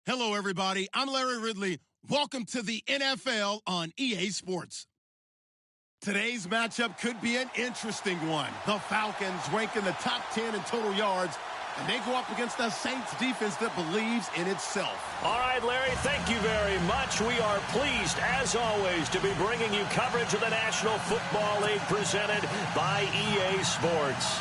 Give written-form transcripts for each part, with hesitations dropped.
Hello, everybody. I'm Larry Ridley. Welcome to the NFL on EA Sports. Today's matchup could be an interesting one. The Falcons rank in the top 10 in total yards, and they go up against the Saints defense that believes in itself. All right, Larry, thank you very much. We are pleased, as always, to be bringing you coverage of the National Football League presented by EA Sports.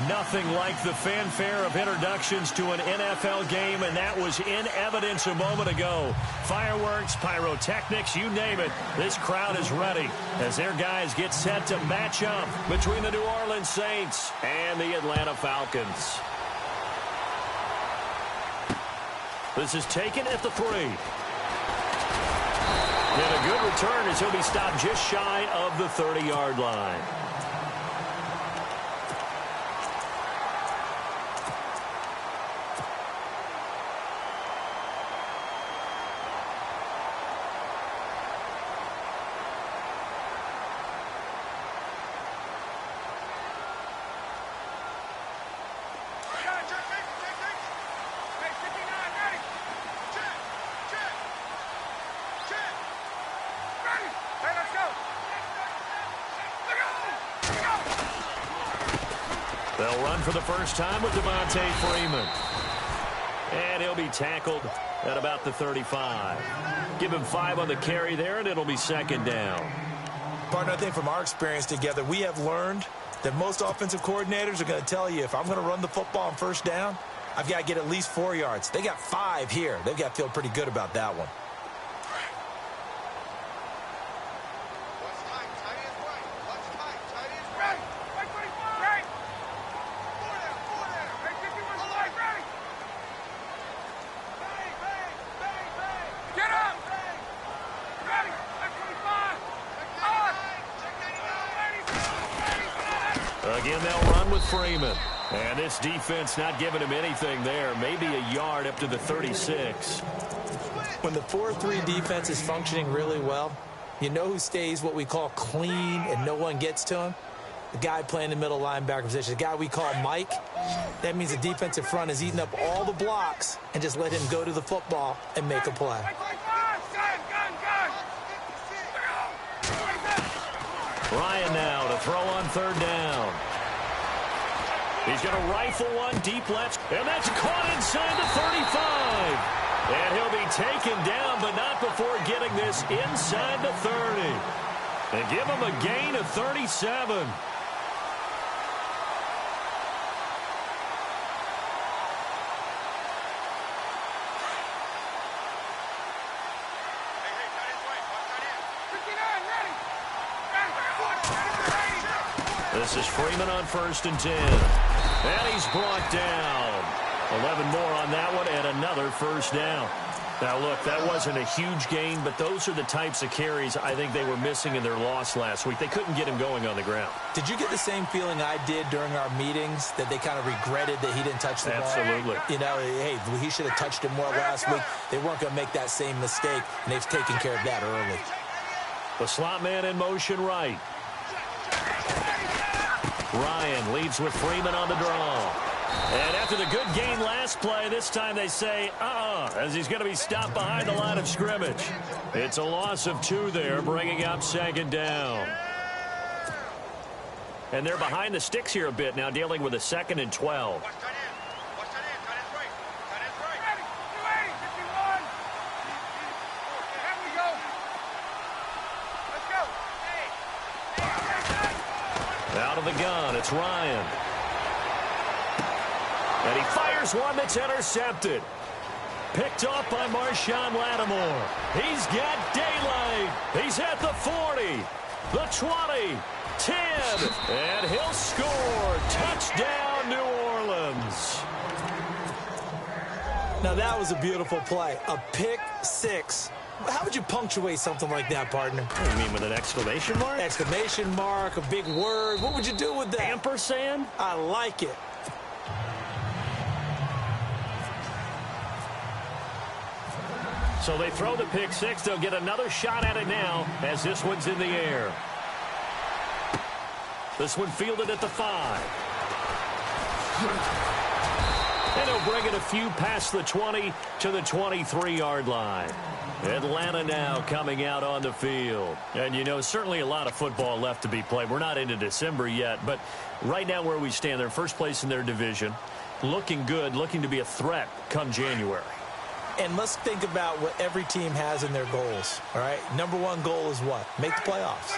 Nothing like the fanfare of introductions to an NFL game, and that was in evidence a moment ago. Fireworks, pyrotechnics, you name it. This crowd is ready as their guys get set to match up between the New Orleans Saints and the Atlanta Falcons. This is taken at the 3. And a good return as he'll be stopped just shy of the 30-yard line. They'll run for the first time with Devontae Freeman. And he'll be tackled at about the 35. Give him 5 on the carry there, and it'll be second down. Partner, I think from our experience together, we have learned that most offensive coordinators are going to tell you, if I'm going to run the football on first down, I've got to get at least 4 yards. They got 5 here. They've got to feel pretty good about that one. Again, they'll run with Freeman. And this defense not giving him anything there. Maybe a yard up to the 36. When the 4-3 defense is functioning really well, you know who stays what we call clean and no one gets to him? The guy playing the middle linebacker position, the guy we call Mike. That means the defensive front is eating up all the blocks and just let him go to the football and make a play. Ryan now to throw on third down. He's going to rifle one deep left, and that's caught inside the 35. And he'll be taken down, but not before getting this inside the 30. And give him a gain of 37. This is Freeman on 1st and 10. And he's brought down. 11 more on that one and another first down. Now, look, that wasn't a huge gain, but those are the types of carries I think they were missing in their loss last week. They couldn't get him going on the ground. Did you get the same feeling I did during our meetings, that they kind of regretted that he didn't touch the ball? Absolutely. You know, hey, he should have touched it more last week. They weren't going to make that same mistake, and they've taken care of that early. The slot man in motion right. Ryan leads with Freeman on the draw. And after the good gain last play, this time they say, as he's going to be stopped behind the line of scrimmage. It's a loss of 2 there, bringing up second down. And they're behind the sticks here a bit now, dealing with a 2nd and 12. Out of the gun, it's Ryan. And he fires one that's intercepted. Picked off by Marshawn Lattimore. He's got daylight. He's at the 40, the 20, 10, and he'll score. Touchdown, New Orleans. Now, that was a beautiful play. A pick 6. How would you punctuate something like that, partner? What do you mean, with an exclamation mark? Exclamation mark, a big word. What would you do with that? Ampersand? I like it. So they throw the pick 6. They'll get another shot at it now as this one's in the air. This one fielded at the 5. And he'll bring it a few past the 20 to the 23-yard line. Atlanta now coming out on the field. And, you know, certainly a lot of football left to be played. We're not into December yet, but right now where we stand, they're first place in their division. Looking good, looking to be a threat come January. And let's think about what every team has in their goals, all right? Number one goal is what? Make the playoffs.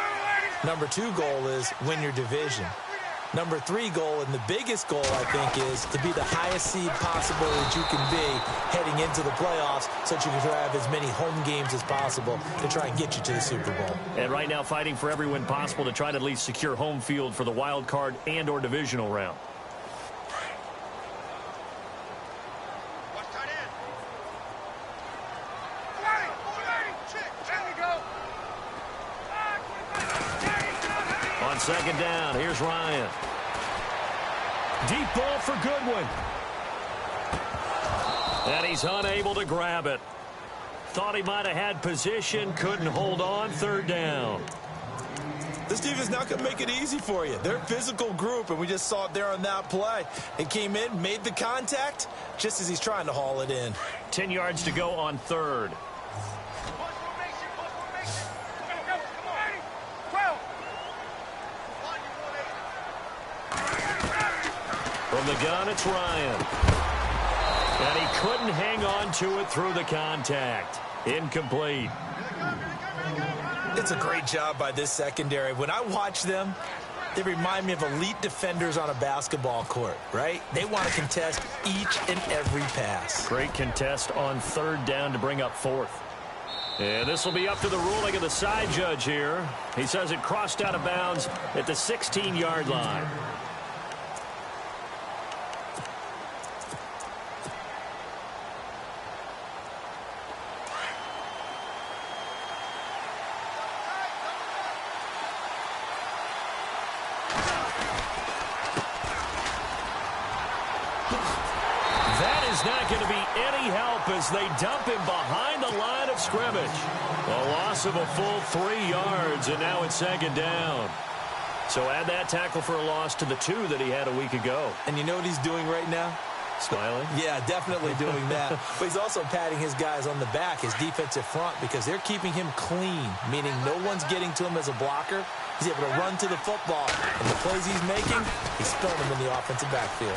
Number two goal is win your division. Number three goal, and the biggest goal, I think, is to be the highest seed possible that you can be heading into the playoffs so that you can have as many home games as possible to try and get you to the Super Bowl. And right now fighting for every win possible to try to at least secure home field for the wild card and or divisional round. On second down, here's Ryan. Deep ball for Goodwin. And he's unable to grab it. Thought he might have had position, couldn't hold on, third down. This defense not going to make it easy for you. They're a physical group, and we just saw it there on that play. It came in, made the contact, just as he's trying to haul it in. 10 yards to go on third. From the gun, it's Ryan. And he couldn't hang on to it through the contact. Incomplete. It's a great job by this secondary. When I watch them, they remind me of elite defenders on a basketball court, right? They want to contest each and every pass. Great contest on third down to bring up fourth. And this will be up to the ruling of the side judge here. He says it crossed out of bounds at the 16-yard line. Not going to be any help as they dump him behind the line of scrimmage. A loss of a full 3 yards, and now it's second down. So add that tackle for a loss to the 2 that he had a week ago. And you know what he's doing right now? Smiling? Yeah, definitely doing that. But he's also patting his guys on the back, his defensive front, because they're keeping him clean, meaning no one's getting to him as a blocker. He's able to run to the football, and the plays he's making, he's throwing them in the offensive backfield.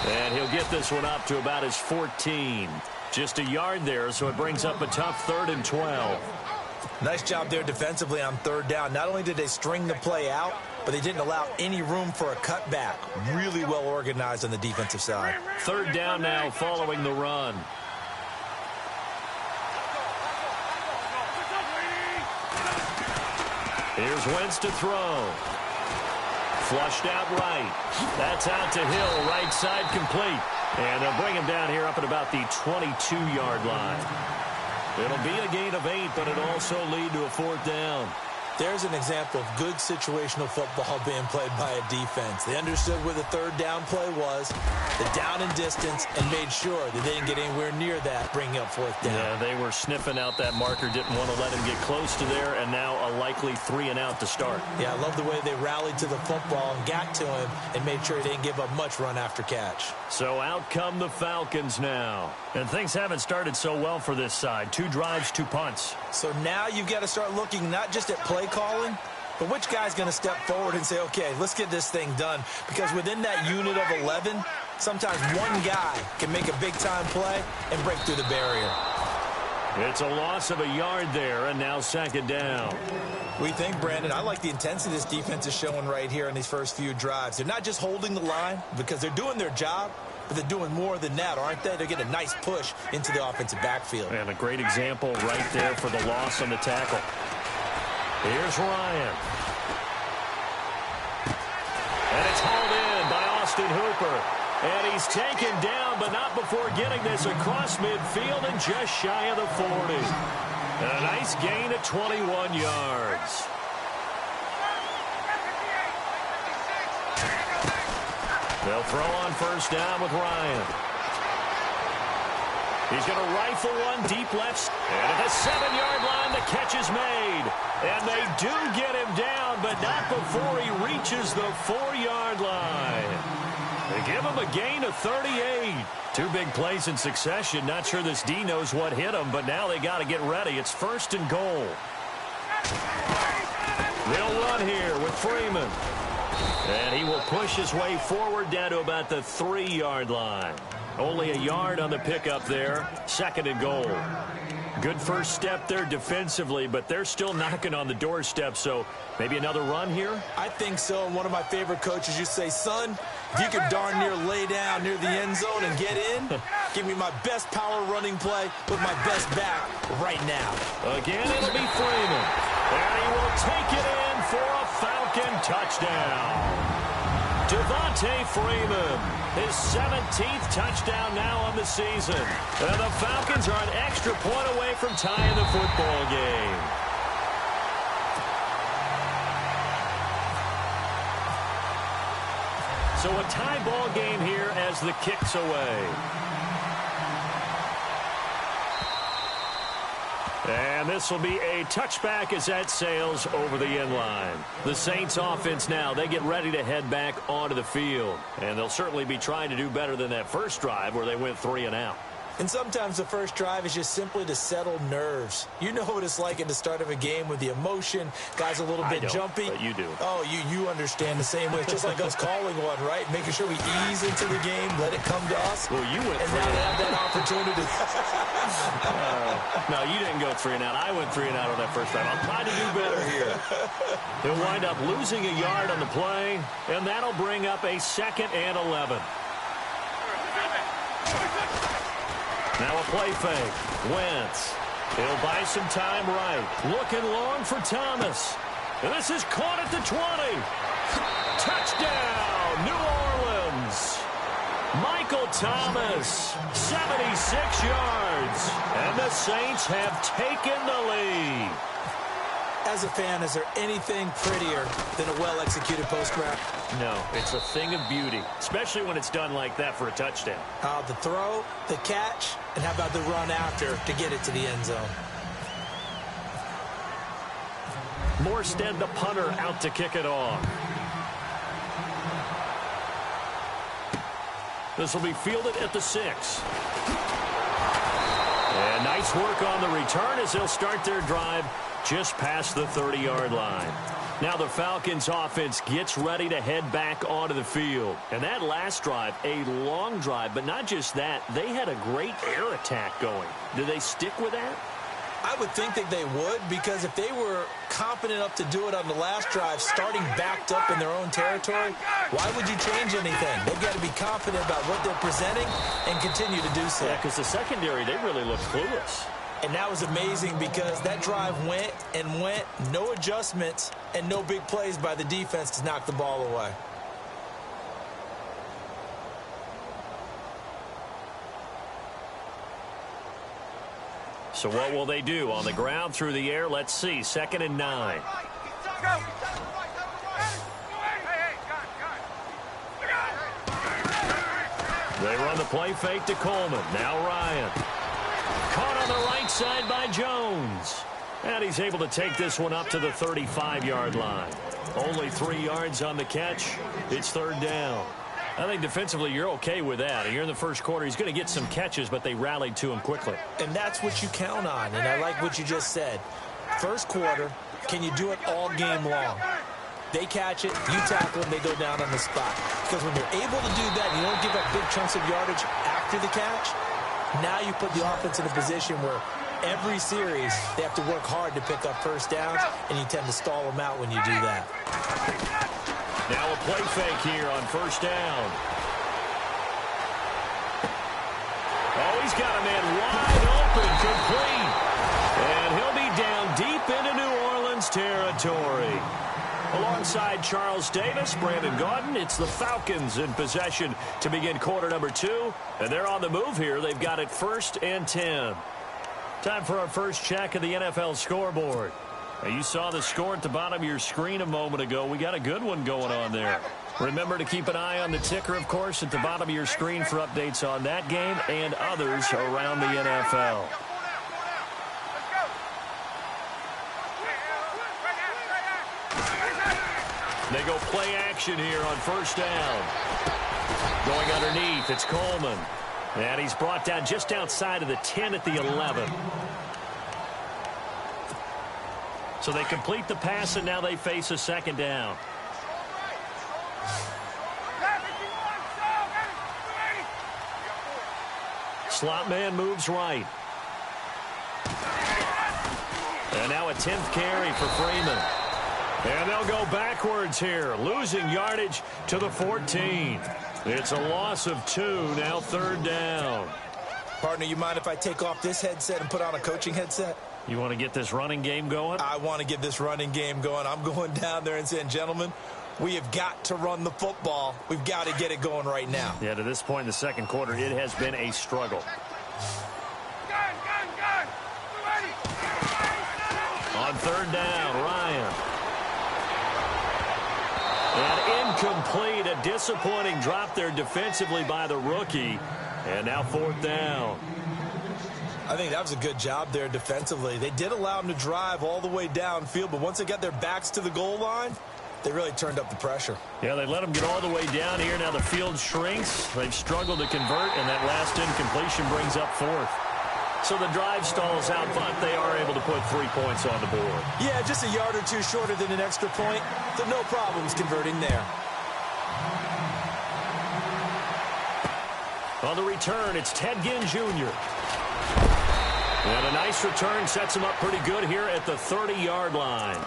And he'll get this one up to about his 14. Just a yard there, so it brings up a tough 3rd and 12. Nice job there defensively on third down. Not only did they string the play out, but they didn't allow any room for a cutback. Really well organized on the defensive side. Third down now following the run. Here's Wentz to throw. Flushed out right. That's out to Hill, right side complete. And they'll bring him down here up at about the 22-yard line. It'll be a gain of 8, but it'll also lead to a 4th down. There's an example of good situational football being played by a defense. They understood where the third down play was, the down and distance, and made sure that they didn't get anywhere near that, bringing up 4th down. Yeah, they were sniffing out that marker, didn't want to let him get close to there, and now a likely 3 and out to start. Yeah, I love the way they rallied to the football and got to him and made sure he didn't give up much run after catch. So out come the Falcons now. And things haven't started so well for this side. 2 drives, 2 punts. So now you've got to start looking not just at play calling, but which guy's going to step forward and say, okay, let's get this thing done. Because within that unit of 11, sometimes one guy can make a big-time play and break through the barrier. It's a loss of a yard there, and now second down. What do you think, Brandon? I like the intensity this defense is showing right here in these first few drives. They're not just holding the line because they're doing their job, but they're doing more than that, aren't they? They're getting a nice push into the offensive backfield. And a great example right there for the loss on the tackle. Here's Ryan. And it's hauled in by Austin Hooper. And he's taken down, but not before getting this across midfield and just shy of the 40. And a nice gain of 21 yards. They'll throw on first down with Ryan. He's going to rifle one deep left. And at the 7-yard line, the catch is made. And they do get him down, but not before he reaches the 4-yard line. They give him a gain of 38. Two big plays in succession. Not sure this D knows what hit him, but now they got to get ready. It's 1st and goal. They'll run here with Freeman. And he will push his way forward down to about the 3-yard line. Only a yard on the pickup there. 2nd and goal. Good first step there defensively, but they're still knocking on the doorstep, so maybe another run here? I think so. And one of my favorite coaches used to say, son, if you could darn near lay down near the end zone and get in, give me my best power running play with my best back right now. Again, it'll be Freeman. And he will take it in for a Falcon touchdown. Devontae Freeman, his 17th touchdown now on the season. And the Falcons are an extra point away from tying the football game. So a tie ball game here as the kick's away. And this will be a touchback as that sails over the end line. The Saints offense now, they get ready to head back onto the field. And they'll certainly be trying to do better than that first drive where they went 3 and out. And sometimes the first drive is just simply to settle nerves. You know what it's like at the start of a game with the emotion. Guys a little bit jumpy. But you do. Oh, you understand the same way. It's just like us calling one, right? Making sure we ease into the game, let it come to us. Well, you went and 3 now and they out. have that opportunity. No, you didn't go 3 and out. I went 3 and out on that first drive. I'll try to do better here. He'll wind up losing a yard on the play, and that'll bring up a 2nd and 11. Now a play fake. Wentz. He'll buy some time right. Looking long for Thomas. And this is caught at the 20. Touchdown, New Orleans. Michael Thomas, 76 yards. And the Saints have taken the lead. As a fan, is there anything prettier than a well-executed post route? No, it's a thing of beauty, especially when it's done like that for a touchdown. The throw, the catch, and how about the run after to get it to the end zone? Morstead, the punter, out to kick it off. This will be fielded at the 6. And nice work on the return as they'll start their drive just past the 30-yard line. Now the Falcons offense gets ready to head back onto the field. And that last drive, a long drive, but not just that, they had a great air attack going. Do they stick with that? I would think that they would, because if they were confident enough to do it on the last drive, starting backed up in their own territory, why would you change anything? They've got to be confident about what they're presenting and continue to do so. Yeah, because the secondary, they really look clueless. And that was amazing because that drive went and went, no adjustments, and no big plays by the defense to knock the ball away. So what will they do? On the ground, through the air, let's see. 2nd and 9. They run the play fake to Coleman. Now Ryan. Caught on the right side by Jones. And he's able to take this one up to the 35-yard line. Only 3 yards on the catch. It's 3rd down. I think defensively you're okay with that. You're in the first quarter. He's going to get some catches, but they rallied to him quickly. And that's what you count on. And I like what you just said. First quarter, can you do it all game long? They catch it, you tackle them, they go down on the spot. Because when you're able to do that, you don't give up big chunks of yardage after the catch, now you put the offense in a position where every series they have to work hard to pick up first downs, and you tend to stall them out when you do that. Now a play fake here on 1st down. Oh, he's got a man wide open, complete. And he'll be down deep into New Orleans territory. Alongside Charles Davis, Brandon Gaudin, it's the Falcons in possession to begin quarter number 2. And they're on the move here. They've got it 1st and 10. Time for our first check of the NFL scoreboard. Now, you saw the score at the bottom of your screen a moment ago. We got a good one going on there. Remember to keep an eye on the ticker, of course, at the bottom of your screen for updates on that game and others around the NFL. They go play action. action here on first down. Going underneath, it's Coleman. And he's brought down just outside of the 10 at the 11. So they complete the pass, and now they face a second down. Slot man moves right. And now a 10th carry for Freeman. And they'll go backwards here, losing yardage to the 14. It's a loss of 2, now third down. Partner, you mind if I take off this headset and put on a coaching headset? You want to get this running game going? I want to get this running game going. I'm going down there and saying, gentlemen, we have got to run the football. We've got to get it going right now. Yeah, to this point in the second quarter, it has been a struggle. On third down, Ryan. And incomplete, a disappointing drop there defensively by the rookie. And now fourth down. I think that was a good job there defensively. They did allow them to drive all the way downfield, but once they got their backs to the goal line, they really turned up the pressure. Yeah, they let them get all the way down here. Now the field shrinks. They've struggled to convert, and that last incompletion brings up fourth. So the drive stalls out, but they are able to put 3 points on the board. Yeah, just a yard or two shorter than an extra point. So no problems converting there. On the return, it's Ted Ginn Jr. And a nice return sets him up pretty good here at the 30-yard line.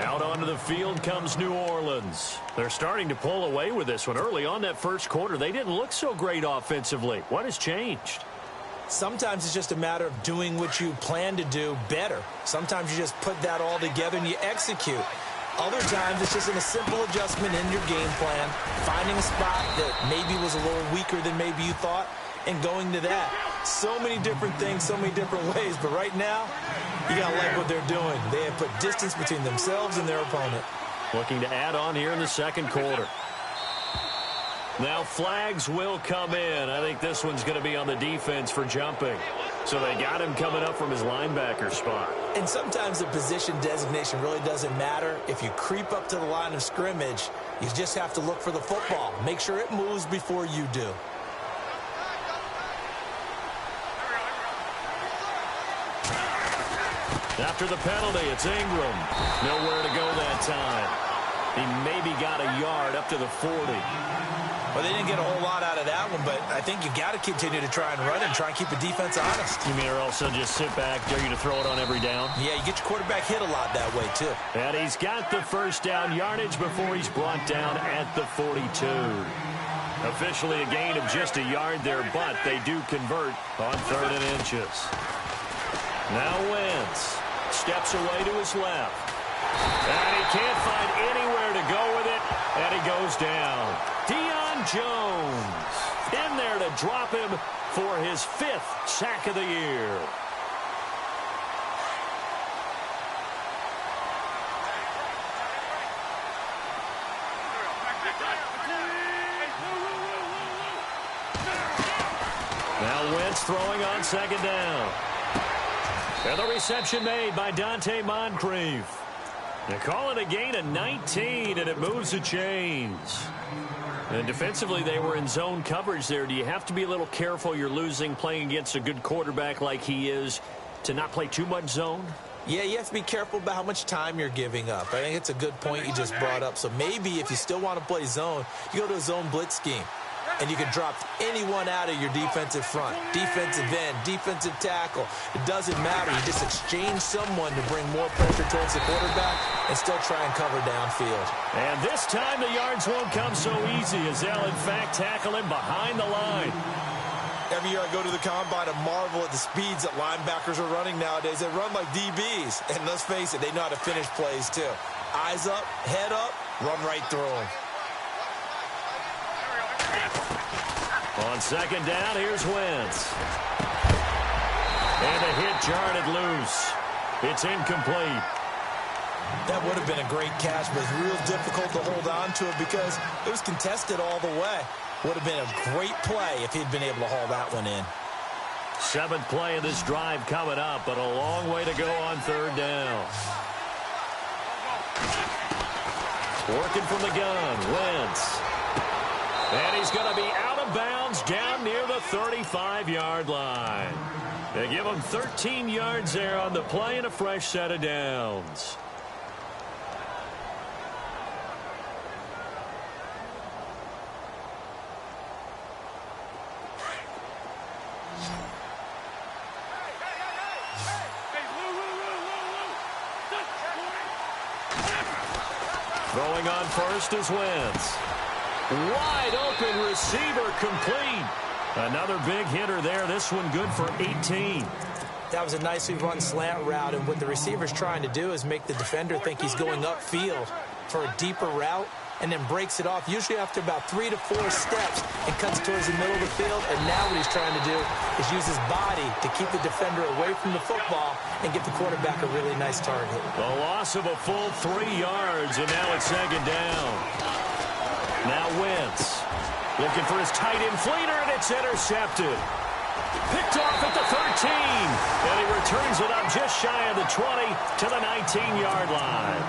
Out onto the field comes New Orleans. They're starting to pull away with this one. Early on that first quarter, they didn't look so great offensively. What has changed? Sometimes it's just a matter of doing what you plan to do better. Sometimes you just put that all together and you execute. Other times it's just a simple adjustment in your game plan, finding a spot that maybe was a little weaker than maybe you thought, and going to that. So many different things, so many different ways, but right now, you got to like what they're doing. They have put distance between themselves and their opponent. Looking to add on here in the second quarter. Now flags will come in. I think this one's going to be on the defense for jumping. So they got him coming up from his linebacker spot. And sometimes the position designation really doesn't matter. If you creep up to the line of scrimmage, you just have to look for the football. Make sure it moves before you do. After the penalty, it's Ingram. Nowhere to go that time. He maybe got a yard up to the 40. Well, they didn't get a whole lot out of that one, but I think you got to continue to try and run and try and keep the defense honest. You mean, or also just sit back, dare you to throw it on every down? Yeah, you get your quarterback hit a lot that way, too. And he's got the first down yardage before he's brought down at the 42. Officially a gain of just a yard there, but they do convert on 3rd and inches. Now Wentz steps away to his left. And he can't find anywhere to go with it, and he goes down. Deion Jones in there to drop him for his 5th sack of the year. Now Wentz throwing on 2nd down. And the reception made by Dante Moncrief. They call it a gain of 19, and it moves the chains. And defensively, they were in zone coverage there. Do you have to be a little careful? You're losing, playing against a good quarterback like he is, to not play too much zone? Yeah, you have to be careful about how much time you're giving up. I think it's a good point you just brought up. So maybe if you still want to play zone, you go to a zone blitz scheme. And you can drop anyone out of your defensive front, defensive end, defensive tackle. It doesn't matter. You just exchange someone to bring more pressure towards the quarterback and still try and cover downfield. And this time the yards won't come so easy as they'll, in fact, tackle him behind the line. Every year I go to the combine and marvel at the speeds that linebackers are running nowadays. They run like DBs. And let's face it, they know how to finish plays too. Eyes up, head up, run right through them. On 2nd down, here's Wentz. And a hit jarred it loose. It's incomplete. That would have been a great catch, but it's real difficult to hold on to it because it was contested all the way. Would have been a great play if he'd been able to haul that one in. 7th play of this drive coming up, but a long way to go on 3rd down. Working from the gun, Wentz. And he's going to be out of bounds down near the 35-yard line. They give him 13 yards there on the play and a fresh set of downs. Throwing on first is Wentz. Wide open receiver complete. Another big hitter there. This one good for 18. That was a nicely run slant route, and what the receiver's trying to do is make the defender think he's going upfield for a deeper route and then breaks it off, usually after about 3 to 4 steps, and cuts towards the middle of the field. And now what he's trying to do is use his body to keep the defender away from the football and get the quarterback a really nice target. A loss of a full 3 yards, and now it's second down. Now Wentz looking for his tight end fleeter, and it's intercepted. Picked off at the 13, and he returns it up just shy of the 20 to the 19-yard line.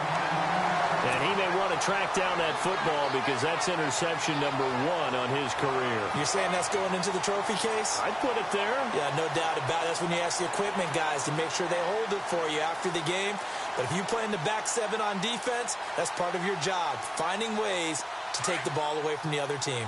And he may want to track down that football because that's interception number 1 on his career. You're saying that's going into the trophy case? I'd put it there. Yeah, no doubt about it. That's when you ask the equipment guys to make sure they hold it for you after the game. But if you play in the back 7 on defense, that's part of your job, finding ways to take the ball away from the other team.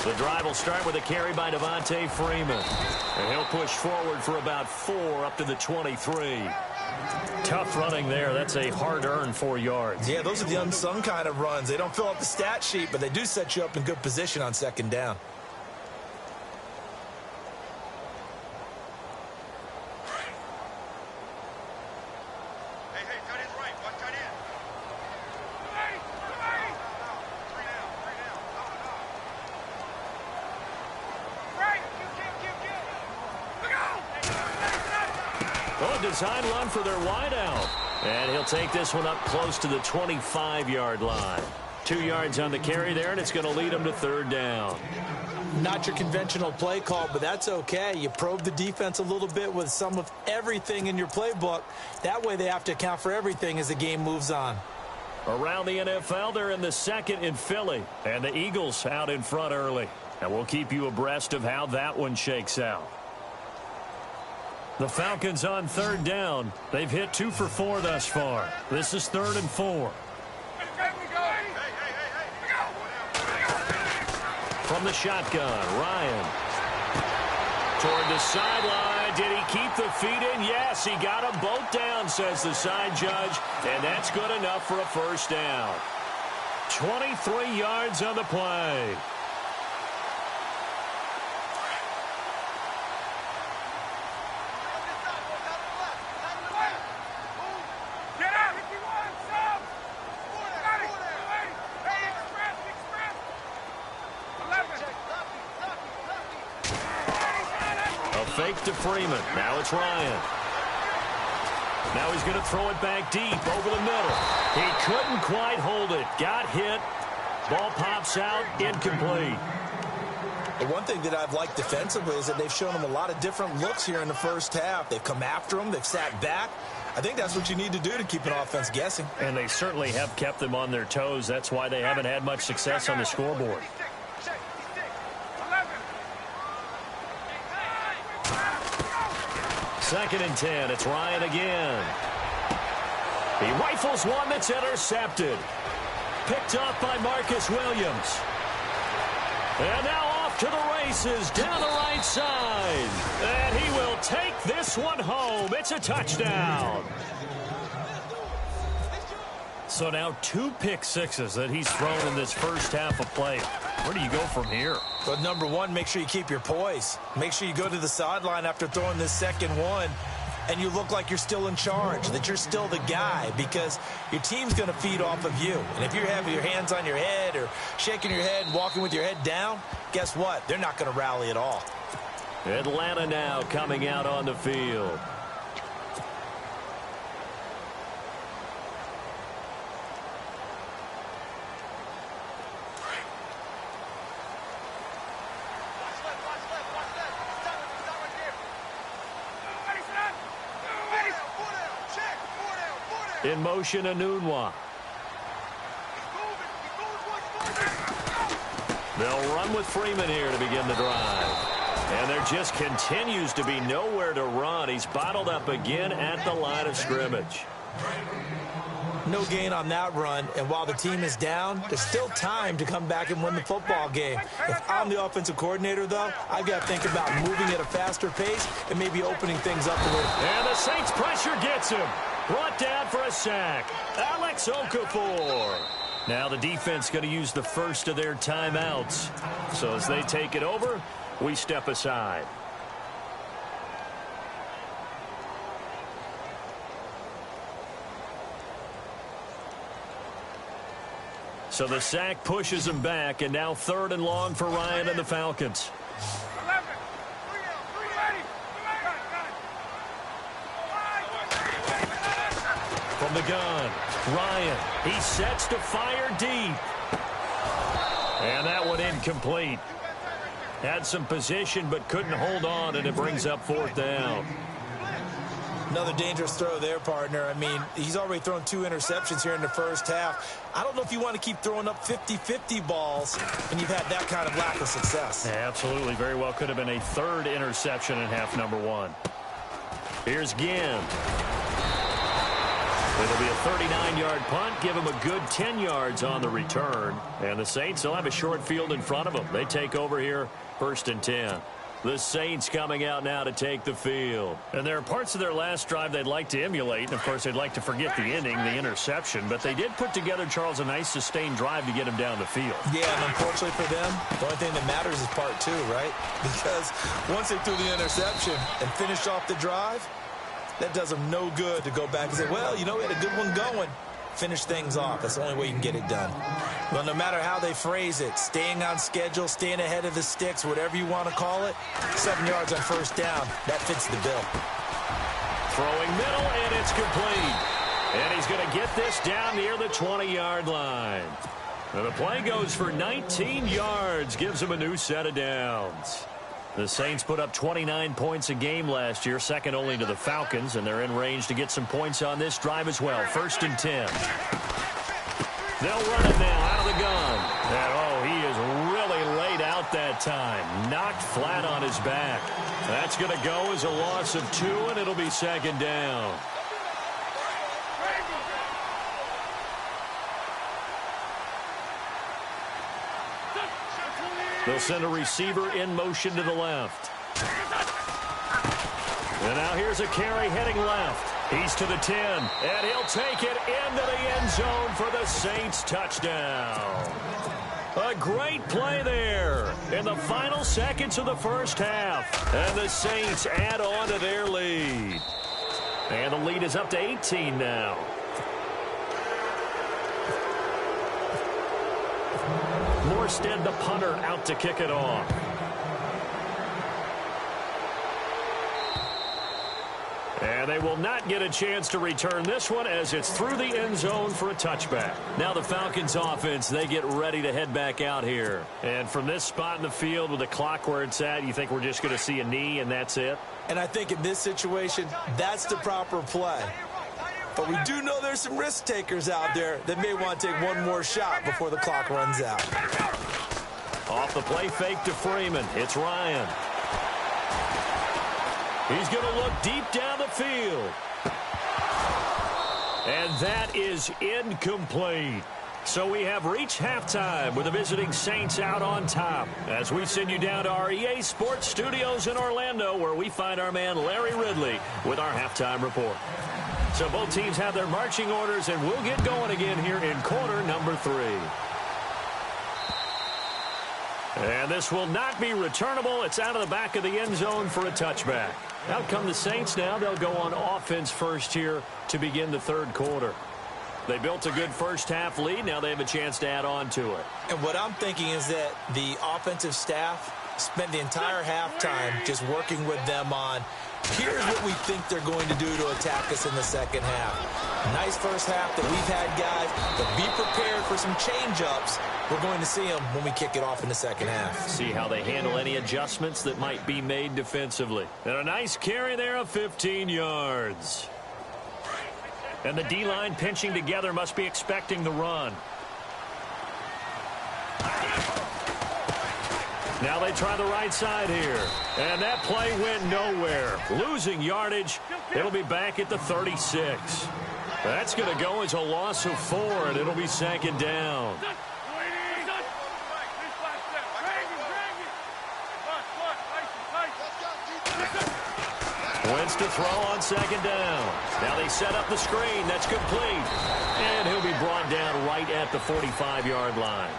The drive will start with a carry by Devontae Freeman. And he'll push forward for about 4 up to the 23. Tough running there. That's a hard-earned 4 yards. Yeah, those are the unsung kind of runs. They don't fill up the stat sheet, but they do set you up in good position on second down. Design run for their wideout. And he'll take this one up close to the 25-yard line. 2 yards on the carry there, and it's going to lead him to third down. Not your conventional play call, but that's okay. You probe the defense a little bit with some of everything in your playbook. That way they have to account for everything as the game moves on. Around the NFL, they're in the second in Philly, and the Eagles out in front early. And we'll keep you abreast of how that one shakes out. The Falcons on third down. They've hit 2 for 4 thus far. This is 3rd and 4. From the shotgun, Ryan. Toward the sideline. Did he keep the feet in? Yes, he got them both down, says the side judge. And that's good enough for a first down. 23 yards on the play. Fake to Freeman. Now it's Ryan. Now he's going to throw it back deep over the middle. He couldn't quite hold it. Got hit. Ball pops out. Incomplete. The one thing that I've liked defensively is that they've shown him a lot of different looks here in the first half. They've come after him. They've sat back. I think that's what you need to do to keep an offense guessing. And they certainly have kept them on their toes. That's why they haven't had much success on the scoreboard. Second and 10. It's Ryan again. He rifles one that's intercepted. Picked off by Marcus Williams. And now off to the races down the right side. And he will take this one home. It's a touchdown. So now 2 pick sixes that he's thrown in this first half of play. Where do you go from here? But number one, make sure you keep your poise. Make sure you go to the sideline after throwing this second one, and you look like you're still in charge, that you're still the guy, because your team's going to feed off of you. And if you're having your hands on your head or shaking your head and walking with your head down, guess what? They're not going to rally at all. Atlanta now coming out on the field. In motion, Anunwa. They'll run with Freeman here to begin the drive. And there just continues to be nowhere to run. He's bottled up again at the line of scrimmage. No gain on that run, and while the team is down, there's still time to come back and win the football game. If I'm the offensive coordinator, though, I've got to think about moving at a faster pace and maybe opening things up a little. And the Saints pressure gets him. Brought down for a sack. Alex Okafor. Now the defense going to use the first of their timeouts. So as they take it over, we step aside. So the sack pushes him back, and now 3rd and long for Ryan and the Falcons. From the gun, Ryan, he sets to fire deep. And that one incomplete. Had some position but couldn't hold on, and it brings up 4th down. Another dangerous throw there, partner. I mean, he's already thrown 2 interceptions here in the first half. I don't know if you want to keep throwing up 50-50 balls when you've had that kind of lack of success. Yeah, absolutely. Very well could have been a 3rd interception in half number 1. Here's Ginn. It'll be a 39-yard punt. Give him a good 10 yards on the return. And the Saints will have a short field in front of them. They take over here, 1st and 10. The Saints coming out now to take the field. And there are parts of their last drive they'd like to emulate. And, of course, they'd like to forget the inning, the interception. But they did put together, Charles, a nice sustained drive to get him down the field. Yeah, and unfortunately for them, the only thing that matters is part 2, right? Because once they threw the interception and finished off the drive, that does them no good to go back and say, well, you know, we had a good one going. Finish things off. That's the only way you can get it done. Well, no matter how they phrase it, staying on schedule, staying ahead of the sticks, whatever you want to call it, 7 yards on 1st down, that fits the bill. Throwing middle, and it's complete. And he's going to get this down near the 20-yard line. And the play goes for 19 yards, gives him a new set of downs. The Saints put up 29 points a game last year, second only to the Falcons, and they're in range to get some points on this drive as well. 1st and 10. They'll run it now out of the gun. And, oh, he is really laid out that time. Knocked flat on his back. That's going to go as a loss of 2, and it'll be 2nd down. They'll send a receiver in motion to the left. And now here's a carry heading left. He's to the 10, and he'll take it into the end zone for the Saints touchdown. A great play there in the final seconds of the first half. And the Saints add on to their lead. And the lead is up to 18 now. Morstead, the punter, out to kick it off. And they will not get a chance to return this one as it's through the end zone for a touchback. Now the Falcons offense, they get ready to head back out here. And from this spot in the field with the clock where it's at, you think we're just going to see a knee and that's it? And I think in this situation, that's the proper play. But we do know there's some risk takers out there that may want to take one more shot before the clock runs out. Off the play fake to Freeman. It's Ryan. He's going to look deep down the field. And that is incomplete. So we have reached halftime with the visiting Saints out on top as we send you down to our EA Sports Studios in Orlando where we find our man Larry Ridley with our halftime report. So both teams have their marching orders, and we'll get going again here in quarter number 3. And this will not be returnable. It's out of the back of the end zone for a touchback. Out come the Saints now. They'll go on offense first here to begin the 3rd quarter. They built a good first half lead. Now they have a chance to add on to it. And what I'm thinking is that the offensive staff spent the entire halftime just working with them on, here's what we think they're going to do to attack us in the second half. Nice first half that we've had, guys, but be prepared for some change-ups. We're going to see them when we kick it off in the second half. See how they handle any adjustments that might be made defensively. And a nice carry there of 15 yards. And the D-line pinching together must be expecting the run. Now they try the right side here. And that play went nowhere. Losing yardage. It'll be back at the 36. That's going to go as a loss of 4, and it'll be 2nd down. Wentz to throw on 2nd down. Now they set up the screen. That's complete. And he'll be brought down right at the 45-yard line.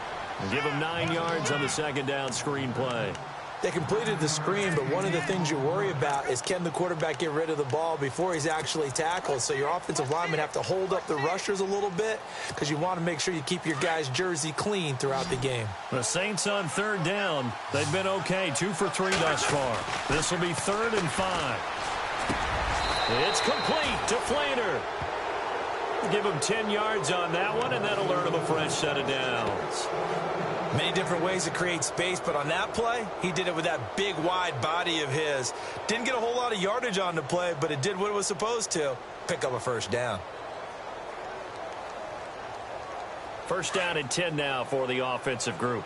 Give him 9 yards on the 2nd down screen play. They completed the screen, but one of the things you worry about is can the quarterback get rid of the ball before he's actually tackled. So your offensive linemen have to hold up the rushers a little bit because you want to make sure you keep your guys' jersey clean throughout the game. The Saints on 3rd down. They've been okay, 2 for 3 thus far. This will be 3rd and 5. It's complete to Flater. Give him 10 yards on that one, and that'll earn him a fresh set of downs. Many different ways to create space, but on that play, he did it with that big, wide body of his. Didn't get a whole lot of yardage on the play, but it did what it was supposed to, pick up a 1st down. 1st down and 10 now for the offensive group.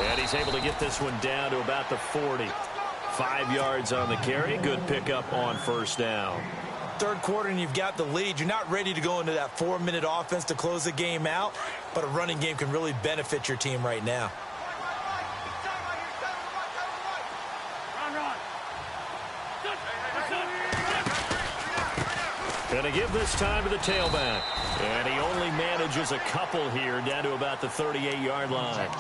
And he's able to get this one down to about the 40. 5 yards on the carry. Good pickup on 1st down. 3rd quarter and you've got the lead. You're not ready to go into that 4-minute offense to close the game out, but a running game can really benefit your team right now. Going to give this time to the tailback. And he only manages a couple here down to about the 38-yard line.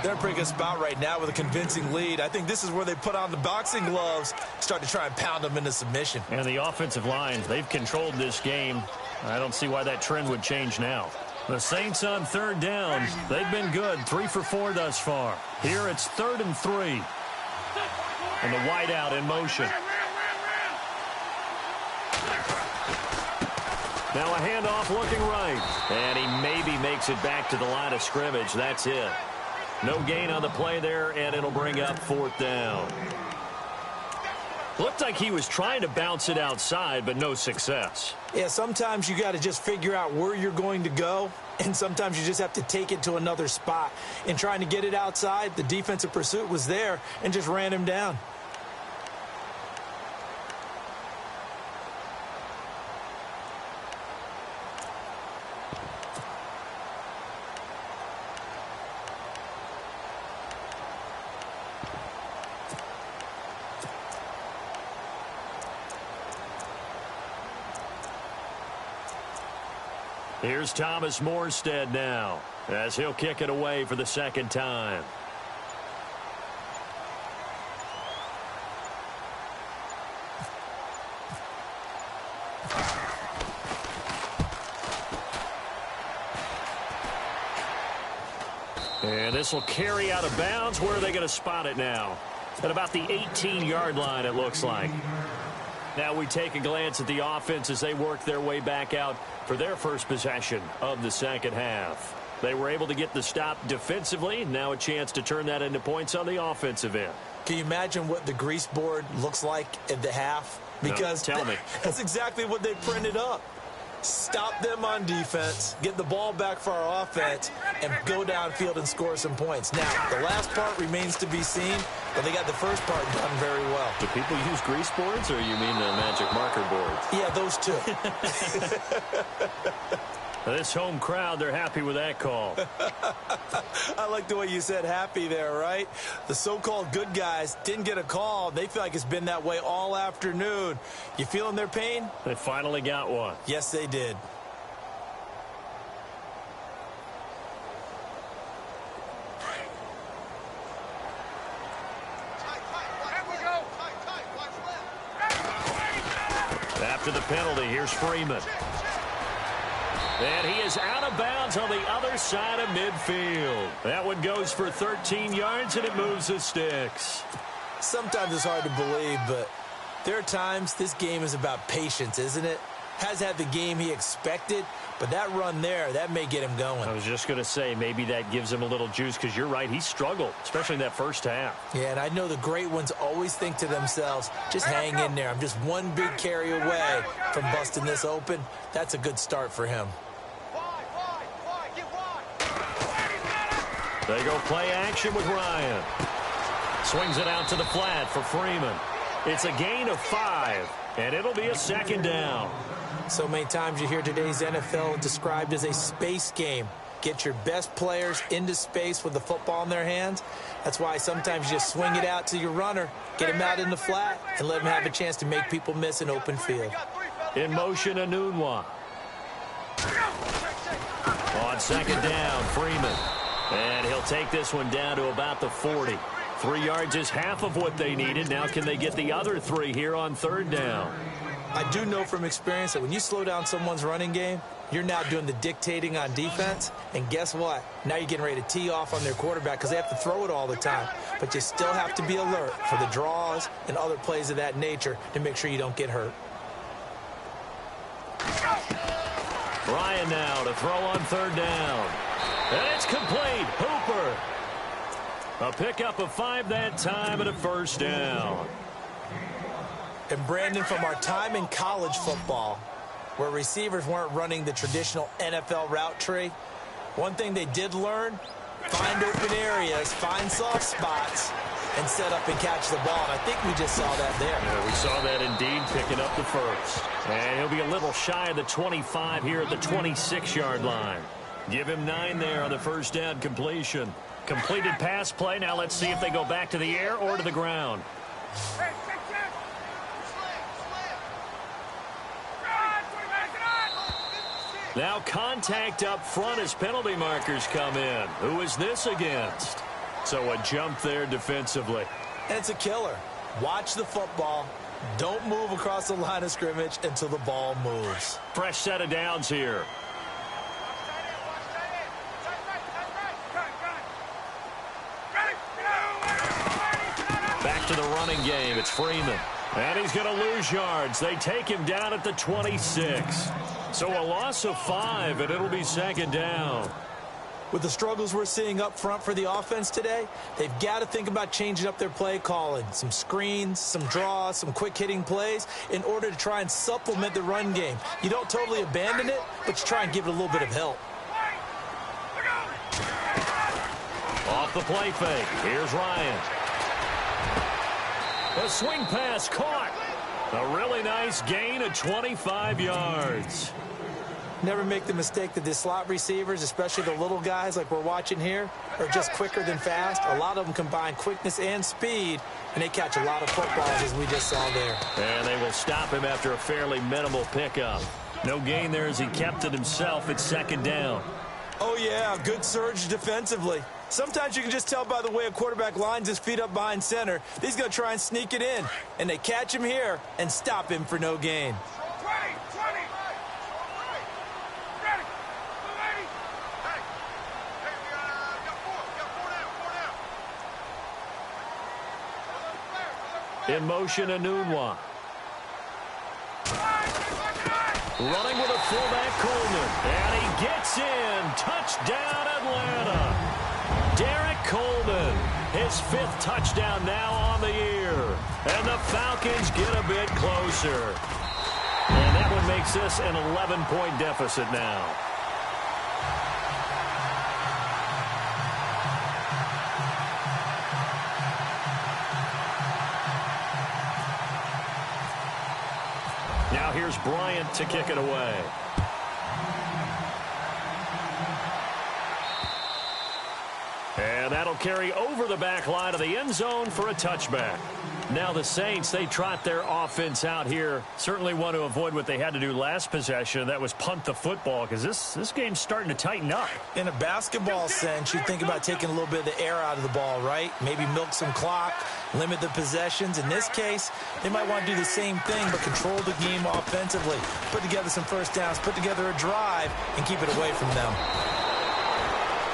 They're in a pretty good spot right now with a convincing lead. I think this is where they put on the boxing gloves, start to try and pound them into submission. And the offensive line, they've controlled this game. I don't see why that trend would change now. The Saints on 3rd down. They've been good, 3 for 4 thus far. Here it's 3rd and 3. And the wideout in motion. Now a handoff looking right. And he maybe makes it back to the line of scrimmage. That's it. No gain on the play there, and it'll bring up 4th down. Looked like he was trying to bounce it outside, but no success. Yeah, sometimes you got to just figure out where you're going to go, and sometimes you just have to take it to another spot. In trying to get it outside, the defensive pursuit was there and just ran him down. Here's Thomas Morstead now, as he'll kick it away for the 2nd time. And this will carry out of bounds. Where are they going to spot it now? At about the 18-yard line, it looks like. Now we take a glance at the offense as they work their way back out for their first possession of the 2nd half. They were able to get the stop defensively. Now a chance to turn that into points on the offensive end. Can you imagine what the grease board looks like at the half? Because no, tell me. That's exactly what they printed up. Stop them on defense, get the ball back for our offense, and go downfield and score some points. Now, the last part remains to be seen, but they got the first part done very well. Do people use grease boards, or you mean the magic marker boards? Yeah, those two. This home crowd, they're happy with that call. I like the way you said happy there, right? The so-called good guys didn't get a call. They feel like it's been that way all afternoon. You feeling their pain? They finally got one. Yes, they did. After the penalty, here's Freeman. And he is out of bounds on the other side of midfield. That one goes for 13 yards, and it moves the sticks. Sometimes it's hard to believe, but there are times this game is about patience, isn't it? has had the game he expected, but that run there, that may get him going. I was just going to say, maybe that gives him a little juice, because you're right, he struggled, especially in that first half. Yeah, and I know the great ones always think to themselves, just hang in there. I'm just one big carry away from busting this open. That's a good start for him. They go play action with Ryan. Swings it out to the flat for Freeman. It's a gain of 5, and it'll be a second down. So many times you hear today's NFL described as a space game. Get your best players into space with the football in their hands. That's why sometimes you just swing it out to your runner, get him out in the flat, and let him have a chance to make people miss an open field. In motion, Anunwa. On second down, Freeman. And he'll take this one down to about the 40. 3 yards is half of what they needed. Now can they get the other 3 here on third down? I do know from experience that when you slow down someone's running game, you're now doing the dictating on defense. And guess what? Now you're getting ready to tee off on their quarterback because they have to throw it all the time. But you still have to be alert for the draws and other plays of that nature to make sure you don't get hurt. Ryan now to throw on third down. And it's complete. Hooper. A pickup of 5 that time and a first down. And Brandon, from our time in college football, where receivers weren't running the traditional NFL route tree, one thing they did learn, find open areas, find soft spots, and set up and catch the ball. And I think we just saw that there. Yeah, we saw that indeed, picking up the first. And he'll be a little shy of the 25 here at the 26-yard line. Give him 9 there on the first down completion. Completed pass play. Now let's see if they go back to the air or to the ground. Now contact up front as penalty markers come in. Who is this against? So a jump there defensively. And it's a killer. Watch the football. Don't move across the line of scrimmage until the ball moves. Fresh set of downs here. Back to the running game. It's Freeman. And he's going to lose yards. They take him down at the 26. So a loss of 5, and it'll be second down. With the struggles we're seeing up front for the offense today, they've got to think about changing up their play calling. Some screens, some draws, some quick-hitting plays in order to try and supplement the run game. You don't totally abandon it, but you try and give it a little bit of help. Off the play fake. Here's Ryan. A swing pass caught. A really nice gain of 25 yards. Never make the mistake that the slot receivers, especially the little guys like we're watching here, are just quicker than fast. A lot of them combine quickness and speed, and they catch a lot of footballs, as we just saw there. And they will stop him after a fairly minimal pickup. No gain there as he kept it himself at second down. Oh, yeah, good surge defensively. Sometimes you can just tell by the way a quarterback lines his feet up behind center. He's going to try and sneak it in, and they catch him here and stop him for no gain. In motion, Anunwa. Running with a fullback, Coleman. And he gets in. Touchdown, Atlanta. Derek Coleman, his 5th touchdown now on the year. And the Falcons get a bit closer. And that one makes this an 11-point deficit now. Now here's Bryant to kick it away. And that'll carry over the back line of the end zone for a touchback. Now the Saints, they trot their offense out here. Certainly want to avoid what they had to do last possession. That was punt the football, because this game's starting to tighten up. In a basketball sense, you think about taking a little bit of the air out of the ball, right? Maybe milk some clock, limit the possessions. In this case, they might want to do the same thing, but control the game offensively. Put together some first downs, put together a drive, and keep it away from them.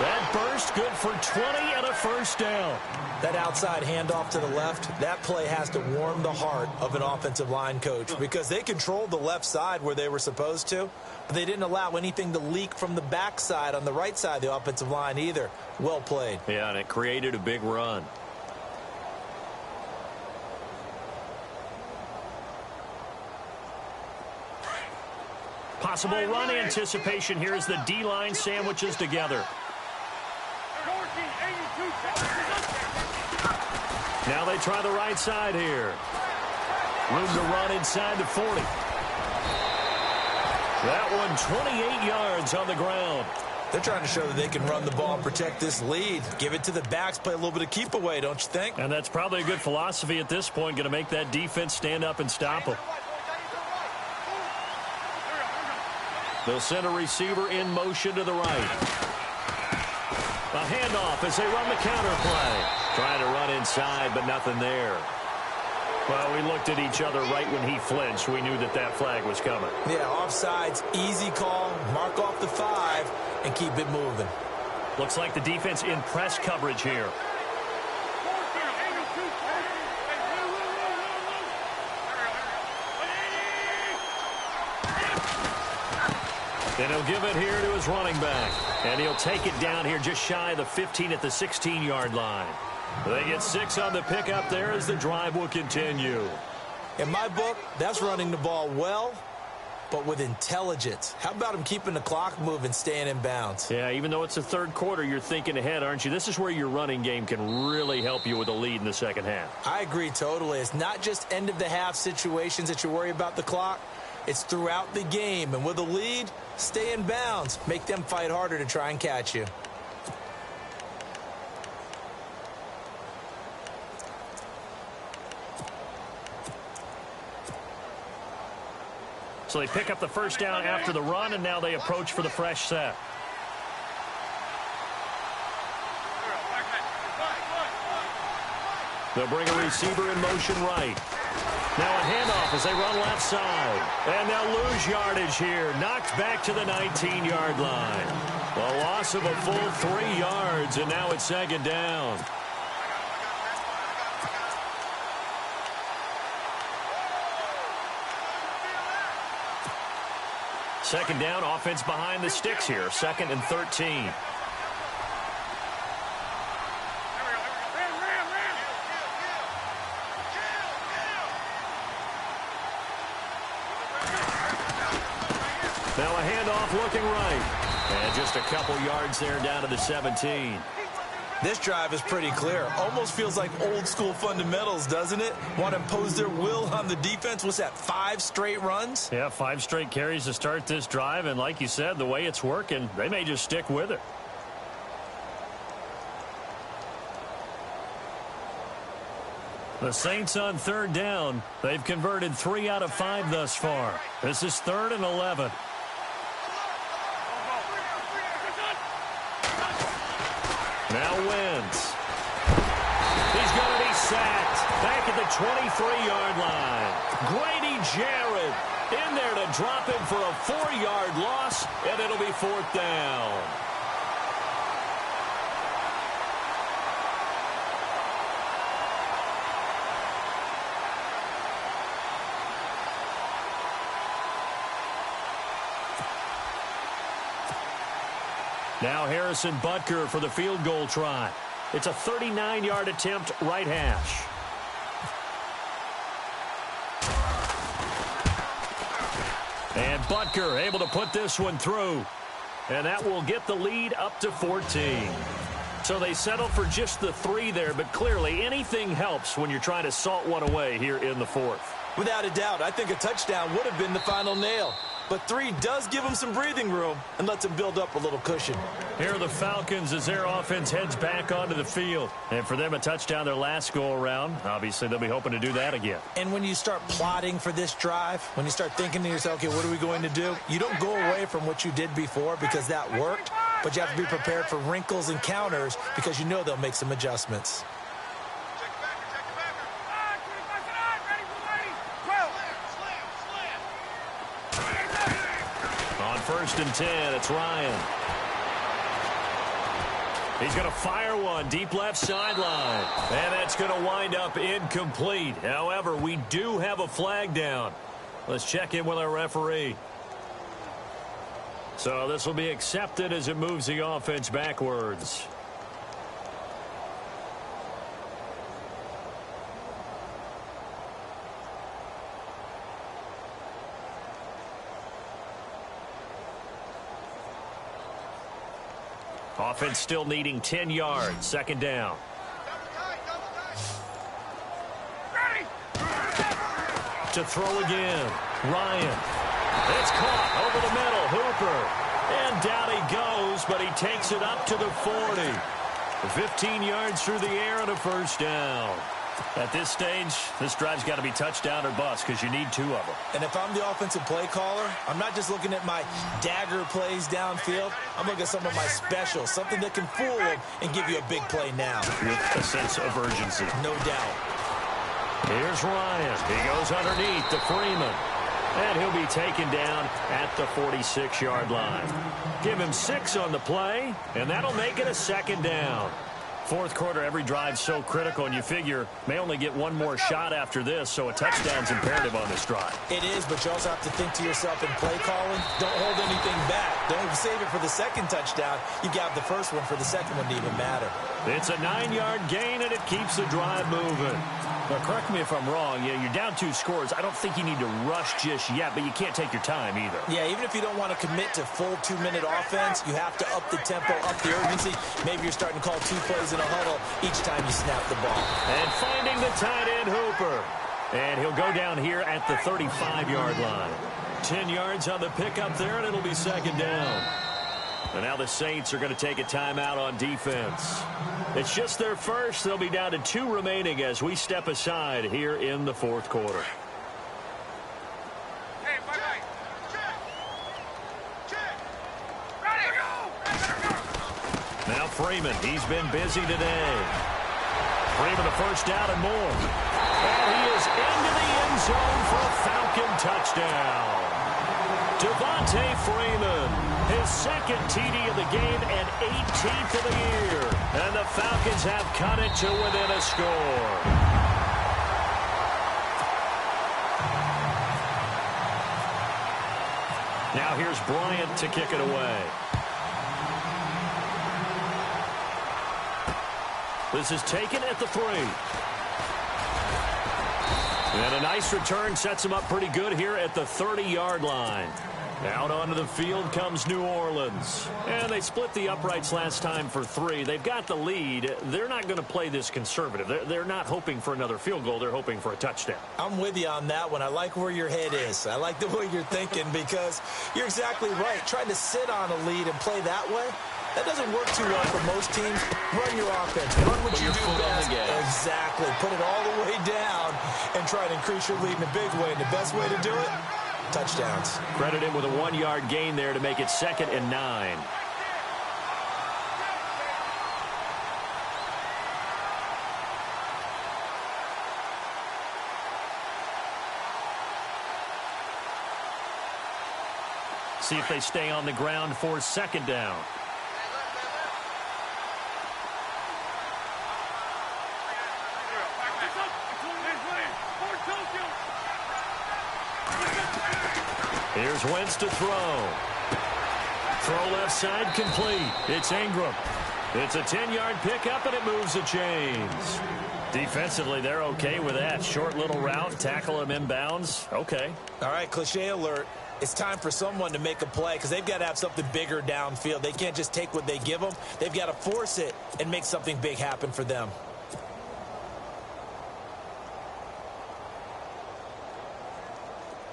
That burst good for 20 and a first down. That outside handoff to the left, that play has to warm the heart of an offensive line coach because they controlled the left side where they were supposed to, but they didn't allow anything to leak from the backside on the right side of the offensive line either. Well played. Yeah, and it created a big run. Possible run anticipation here as the D-line sandwiches together. Now they try the right side here. Room to run inside the 40. That one 28 yards on the ground. They're trying to show that they can run the ball and protect this lead. Give it to the backs, play a little bit of keep away, don't you think? And that's probably a good philosophy at this point, going to make that defense stand up and stop them. They'll send a receiver in motion to the right. A handoff as they run the counter play. Trying to run inside, but nothing there. Well, we looked at each other right when he flinched. We knew that that flag was coming. Yeah, offsides, easy call, mark off the 5, and keep it moving. Looks like the defense in press coverage here. And he'll give it here to his running back. And he'll take it down here just shy of the 15 at the 16-yard line. They get 6 on the pickup there as the drive will continue. In my book, that's running the ball well, but with intelligence. How about him keeping the clock moving, staying in bounds? Yeah, even though it's the third quarter, you're thinking ahead, aren't you? This is where your running game can really help you with a lead in the second half. I agree totally. It's not just end-of-the-half situations that you worry about the clock. It's throughout the game. And with a lead, stay in bounds. Make them fight harder to try and catch you. So they pick up the first down after the run, and now they approach for the fresh set. They'll bring a receiver in motion right. Now a handoff as they run left side. And they'll lose yardage here. Knocked back to the 19-yard line. A loss of a full 3 yards, and now it's second down. Second down, offense behind the sticks here. 2nd and 13. Now a handoff looking right. And just a couple yards there down to the 17. This drive is pretty clear. Almost feels like old school fundamentals, doesn't it? Want to impose their will on the defense. What's that, 5 straight runs? Yeah, 5 straight carries to start this drive. And like you said, the way it's working, they may just stick with it. The Saints on third down. They've converted 3 out of 5 thus far. This is 3rd and 11. Now Wentz. He's going to be sacked back at the 23-yard line. Grady Jarrett in there to drop him for a 4-yard loss, and it'll be 4th down. Now Harrison Butker for the field goal try. It's a 39-yard attempt, right hash. And Butker able to put this one through. And that will get the lead up to 14. So they settle for just the 3 there, but clearly anything helps when you're trying to salt one away here in the 4th. Without a doubt, I think a touchdown would have been the final nail. But 3 does give them some breathing room and lets them build up a little cushion. Here are the Falcons as their offense heads back onto the field. And for them, a touchdown their last go-around. Obviously, they'll be hoping to do that again. And when you start plotting for this drive, when you start thinking to yourself, okay, what are we going to do? You don't go away from what you did before because that worked, but you have to be prepared for wrinkles and counters because you know they'll make some adjustments. On 1st and 10, it's Ryan. He's going to fire one deep left sideline. And that's going to wind up incomplete. However, we do have a flag down. Let's check in with our referee. So this will be accepted as it moves the offense backwards. Offense still needing 10 yards. Second down. To throw again. Ryan. It's caught over the middle. Hooper. And down he goes, but he takes it up to the 40. 15 yards through the air and a first down. At this stage, this drive's got to be touchdown or bust because you need 2 of them. And if I'm the offensive play caller, I'm not just looking at my dagger plays downfield. I'm looking at some of my specials, something that can fool them and give you a big play now. With a sense of urgency. No doubt. Here's Ryan. He goes underneath to Freeman. And he'll be taken down at the 46-yard line. Give him 6 on the play, and that'll make it a second down. Fourth quarter, every drive's so critical, and you figure may only get one more shot after this, so a touchdown's imperative on this drive. It is, but you also have to think to yourself in play calling, don't hold anything back. Don't save it for the second touchdown. You got the first one for the second one to even matter. It's a 9-yard gain, and it keeps the drive moving. Now, correct me if I'm wrong. Yeah, you're down 2 scores. I don't think you need to rush just yet, but you can't take your time either. Yeah, even if you don't want to commit to full 2-minute offense, you have to up the tempo, up the urgency. Maybe you're starting to call 2 plays in a huddle each time you snap the ball. And finding the tight end, Hooper. And he'll go down here at the 35-yard line. 10 yards on the pickup there, and it'll be second down. And now the Saints are going to take a timeout on defense. It's just their first. They'll be down to 2 remaining as we step aside here in the fourth quarter. Now Freeman, he's been busy today. Freeman a first down and more. And he is into the end zone for a Falcon touchdown. Devontae Freeman, his second TD of the game and 18th of the year. And the Falcons have cut it to within a score. Now here's Bryant to kick it away. This is taken at the 3. And a nice return sets him up pretty good here at the 30-yard line. Out onto the field comes New Orleans. And they split the uprights last time for 3. They've got the lead. They're not going to play this conservative. They're not hoping for another field goal. They're hoping for a touchdown. I'm with you on that one. I like where your head is. I like the way you're thinking because you're exactly right. Trying to sit on a lead and play that way, that doesn't work too well for most teams. Run your offense. Run what you do best. Exactly. Put it all the way down and try to increase your lead in a big way. And the best way to do it, touchdowns. Credit him with a 1-yard gain there to make it 2nd and 9. See if they stay on the ground for second down. Here's Wentz to throw. Throw left side complete. It's Ingram. It's a 10-yard pickup, and it moves the chains. Defensively, they're okay with that. Short little route, tackle him inbounds. Okay. All right, cliche alert. It's time for someone to make a play because they've got to have something bigger downfield. They can't just take what they give them. They've got to force it and make something big happen for them.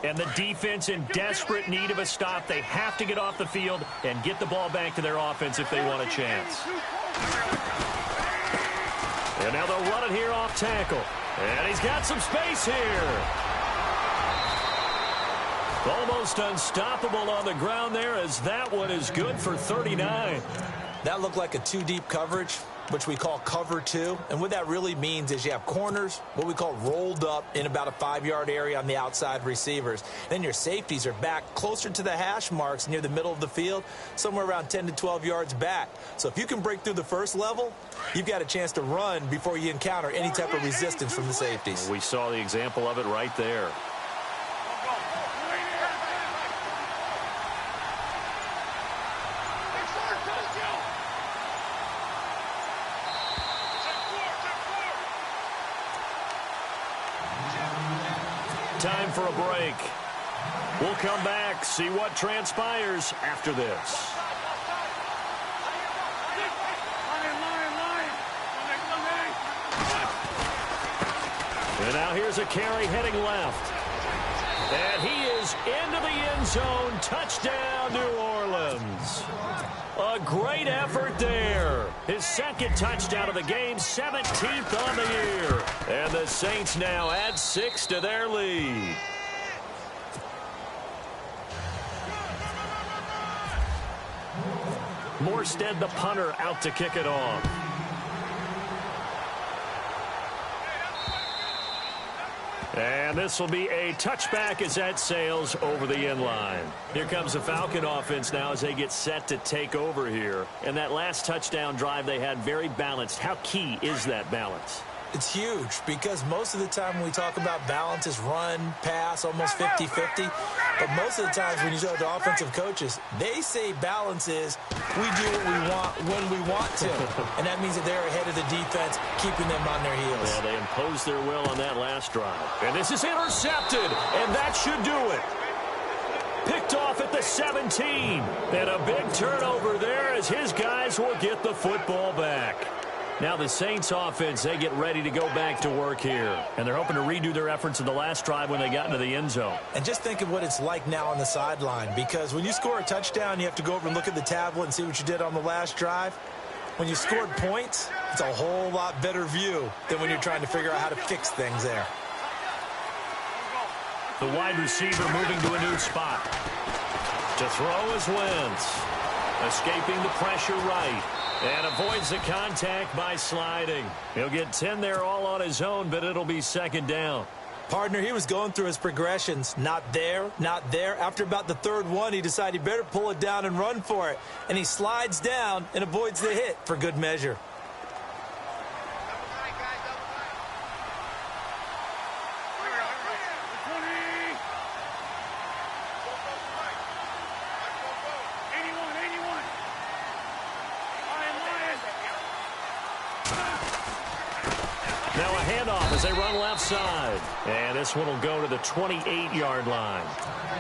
And the defense in desperate need of a stop. They have to get off the field and get the ball back to their offense if they want a chance. And now they'll run it here off tackle. And he's got some space here. Almost unstoppable on the ground there as that one is good for 39. That looked like a two-deep coverage, which we call cover two. And what that really means is you have corners, what we call rolled up in about a 5-yard area on the outside receivers. Then your safeties are back closer to the hash marks near the middle of the field, somewhere around 10 to 12 yards back. So if you can break through the first level, you've got a chance to run before you encounter any type of resistance from the safeties. We saw the example of it right there. Time for a break. We'll come back, see what transpires after this. And now here's a carry heading left. And he is into the end zone. Touchdown, New Orleans. A great effort there. His second touchdown of the game, 17th on the year. And the Saints now add 6 to their lead. Morstead, the punter, out to kick it off. And this will be a touchback as that sails over the end line. Here comes the Falcon offense now as they get set to take over here. And that last touchdown drive they had very balanced. How key is that balance? It's huge because most of the time when we talk about balance is run, pass, almost 50-50. But most of the times when you talk to offensive coaches, they say balance is we do what we want when we want to. And that means that they're ahead of the defense, keeping them on their heels. Yeah, they imposed their will on that last drive. And this is intercepted, and that should do it. Picked off at the 17. And a big turnover there as his guys will get the football back. Now the Saints offense, they get ready to go back to work here. And they're hoping to redo their efforts in the last drive when they got into the end zone. And just think of what it's like now on the sideline. Because when you score a touchdown, you have to go over and look at the tablet and see what you did on the last drive. When you scored points, it's a whole lot better view than when you're trying to figure out how to fix things there. The wide receiver moving to a new spot. To throw is Wentz. Escaping the pressure right. And avoids the contact by sliding. He'll get 10 there all on his own, but it'll be second down. Partner, he was going through his progressions. Not there, not there. After about the third one, he decided he better pull it down and run for it. And he slides down and avoids the hit for good measure. Now a handoff as they run left side. And this one will go to the 28-yard line.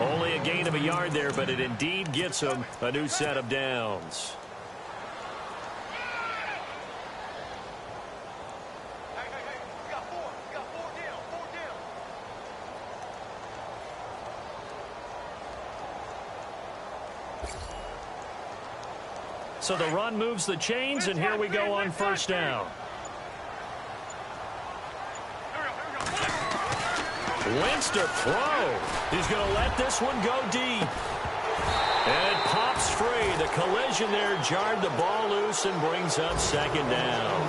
Only a gain of a yard there, but it indeed gets them a new set of downs. So the run moves the chains, and here we go on first down. Wentz to throw. He's going to let this one go deep. And it pops free. The collision there jarred the ball loose and brings up second down.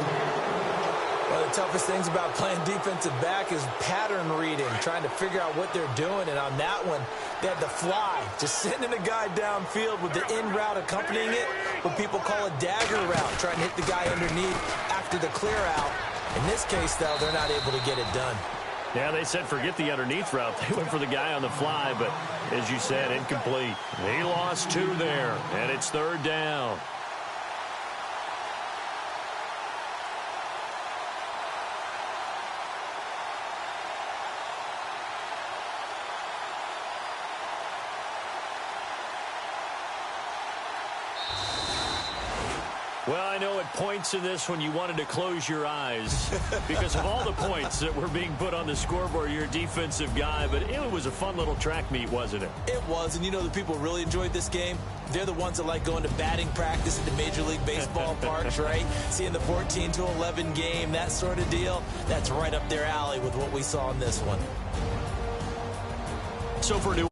One of the toughest things about playing defensive back is pattern reading, trying to figure out what they're doing. And on that one, they had the fly, just sending a guy downfield with the in route accompanying it, what people call a dagger route, trying to hit the guy underneath after the clear out. In this case, though, they're not able to get it done. Yeah, they said forget the underneath route. They went for the guy on the fly, but as you said, incomplete. He lost 2 there, and it's third down. Well, I know at points in this when you wanted to close your eyes because of all the points that were being put on the scoreboard. You're a defensive guy, but it was a fun little track meet, wasn't it? It was, and you know the people who really enjoyed this game? They're the ones that like going to batting practice at the Major League Baseball parks, right? Seeing the 14-11 game, that sort of deal. That's right up their alley with what we saw in this one. So for New